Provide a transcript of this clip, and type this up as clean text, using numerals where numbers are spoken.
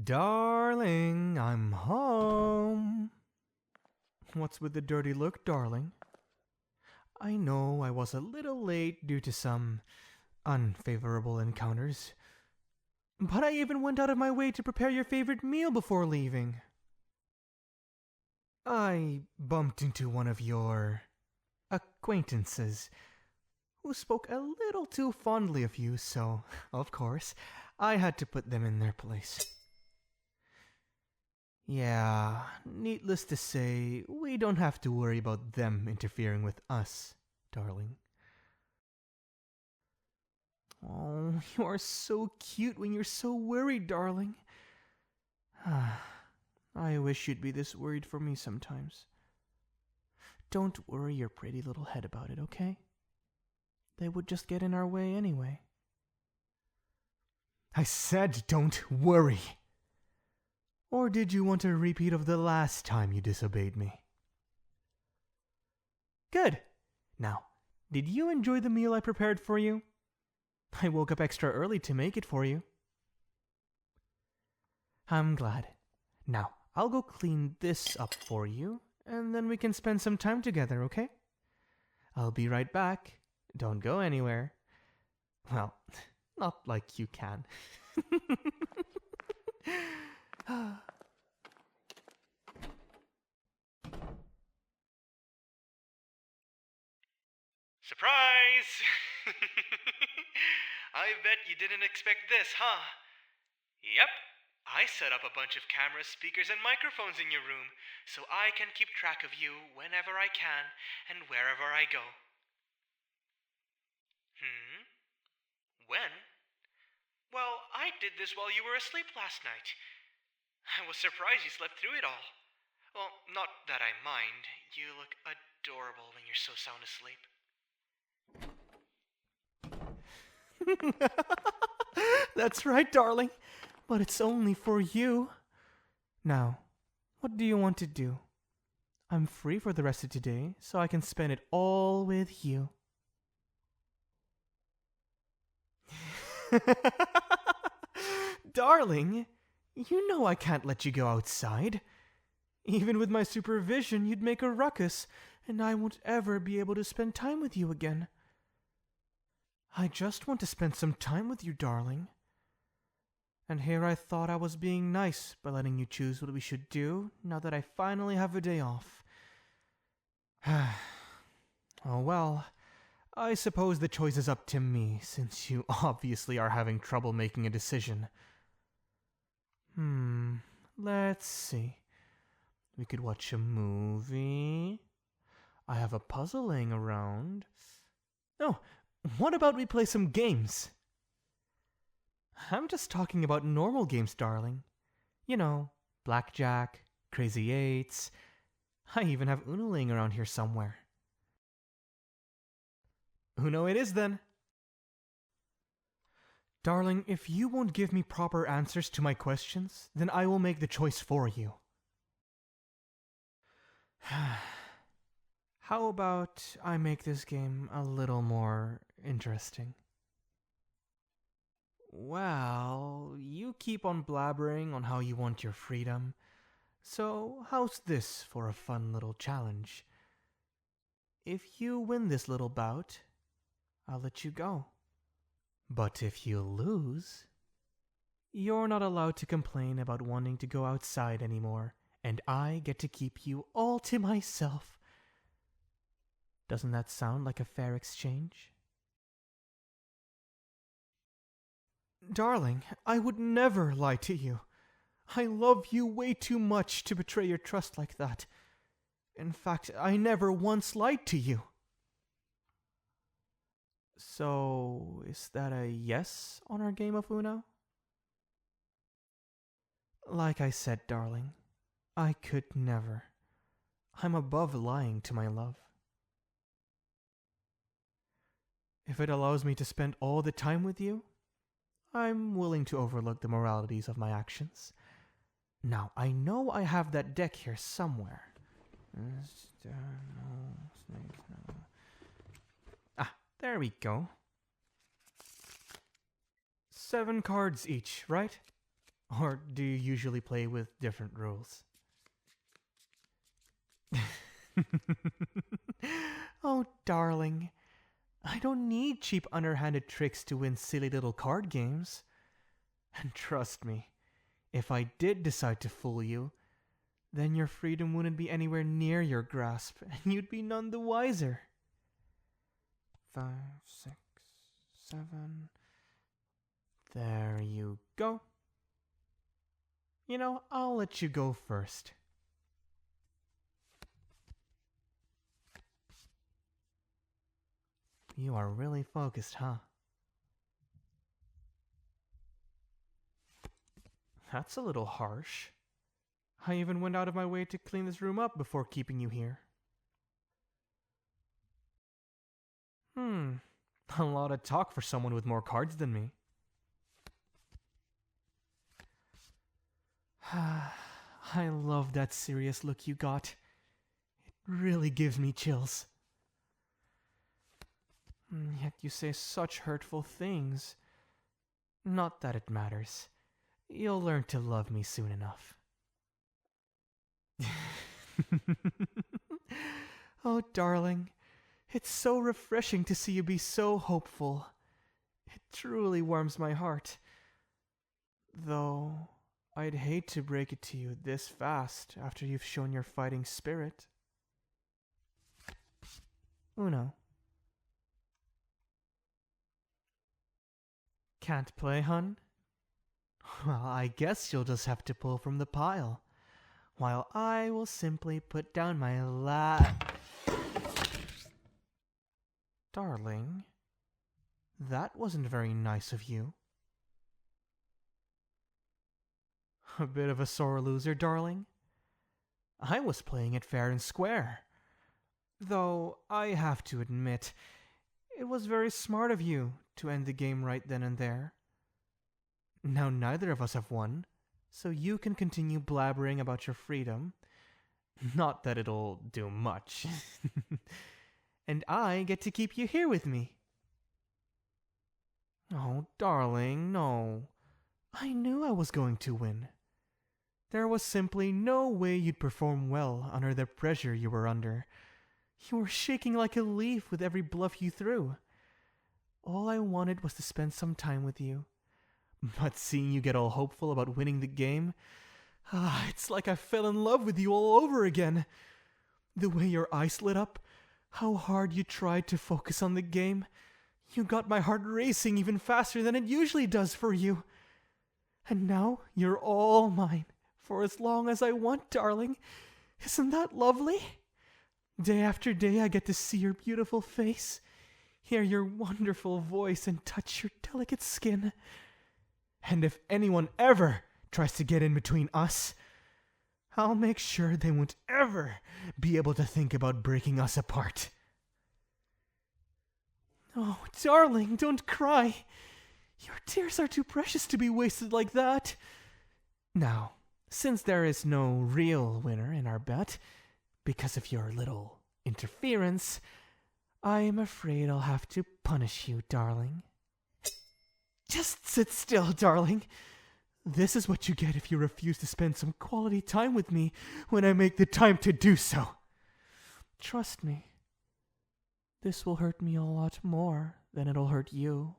Darling, I'm home. What's with the dirty look, darling? I know I was a little late due to some unfavorable encounters, but I even went out of my way to prepare your favorite meal before leaving. I bumped into one of your acquaintances who spoke a little too fondly of you, so, of course, I had to put them in their place. Yeah, needless to say, we don't have to worry about them interfering with us, darling. Oh, you are so cute when you're so worried, darling. I wish you'd be this worried for me sometimes. Don't worry your pretty little head about it, okay? They would just get in our way anyway. I said don't worry! Or did you want a repeat of the last time you disobeyed me? Good! Now, did you enjoy the meal I prepared for you? I woke up extra early to make it for you. I'm glad. Now, I'll go clean this up for you, and then we can spend some time together, okay? I'll be right back. Don't go anywhere. Well, not like you can. Surprise! I bet you didn't expect this, huh? Yep. I set up a bunch of cameras, speakers, and microphones in your room so I can keep track of you whenever I can and wherever I go. When? Well, I did this while you were asleep last night. I was surprised you slept through it all. Well, not that I mind. You look adorable when you're so sound asleep. That's right, darling. But it's only for you. Now, what do you want to do? I'm free for the rest of today, so I can spend it all with you. Darling, you know I can't let you go outside. Even with my supervision, you'd make a ruckus, and I won't ever be able to spend time with you again. I just want to spend some time with you, darling. And here I thought I was being nice by letting you choose what we should do now that I finally have a day off. Oh well, I suppose the choice is up to me, since you obviously are having trouble making a decision. Let's see. We could watch a movie. I have a puzzle laying around. Oh, what about we play some games? I'm just talking about normal games, darling. You know, blackjack, crazy eights. I even have Uno laying around here somewhere. Uno it is then. Darling, if you won't give me proper answers to my questions, then I will make the choice for you. How about I make this game a little more interesting? Well, you keep on blabbering on how you want your freedom, so how's this for a fun little challenge? If you win this little bout, I'll let you go. But if you lose, you're not allowed to complain about wanting to go outside anymore, and I get to keep you all to myself. Doesn't that sound like a fair exchange? Darling, I would never lie to you. I love you way too much to betray your trust like that. In fact, I never once lied to you. So, is that a yes on our game of Uno? Like I said, darling, I could never. I'm above lying to my love. If it allows me to spend all the time with you, I'm willing to overlook the moralities of my actions. Now, I know I have that deck here somewhere. There we go. 7 cards each, right? Or do you usually play with different rules? Oh, darling. I don't need cheap underhanded tricks to win silly little card games. And trust me, if I did decide to fool you, then your freedom wouldn't be anywhere near your grasp, and you'd be none the wiser. 5, 6, 7. There you go. You know, I'll let you go first. You are really focused, huh? That's a little harsh. I even went out of my way to clean this room up before keeping you here. A lot of talk for someone with more cards than me. I love that serious look you got. It really gives me chills. Yet you say such hurtful things. Not that it matters. You'll learn to love me soon enough. Oh, darling. It's so refreshing to see you be so hopeful. It truly warms my heart. Though, I'd hate to break it to you this fast after you've shown your fighting spirit. Uno. Can't play, hun? Well, I guess you'll just have to pull from the pile, while I will simply put down my Darling, that wasn't very nice of you. A bit of a sore loser, darling? I was playing it fair and square. Though, I have to admit, it was very smart of you to end the game right then and there. Now neither of us have won, so you can continue blabbering about your freedom. Not that it'll do much. And I get to keep you here with me. Oh, darling, no. I knew I was going to win. There was simply no way you'd perform well under the pressure you were under. You were shaking like a leaf with every bluff you threw. All I wanted was to spend some time with you. But seeing you get all hopeful about winning the game, it's like I fell in love with you all over again. The way your eyes lit up, how hard you tried to focus on the game, you got my heart racing even faster than it usually does for you. And now you're all mine, for as long as I want, darling. Isn't that lovely? Day after day I get to see your beautiful face, hear your wonderful voice, and touch your delicate skin. And if anyone ever tries to get in between us, I'll make sure they won't ever be able to think about breaking us apart. Oh, darling, don't cry. Your tears are too precious to be wasted like that. Now, since there is no real winner in our bet, because of your little interference, I am afraid I'll have to punish you, darling. Just sit still, darling. This is what you get if you refuse to spend some quality time with me when I make the time to do so. Trust me. This will hurt me a lot more than it'll hurt you.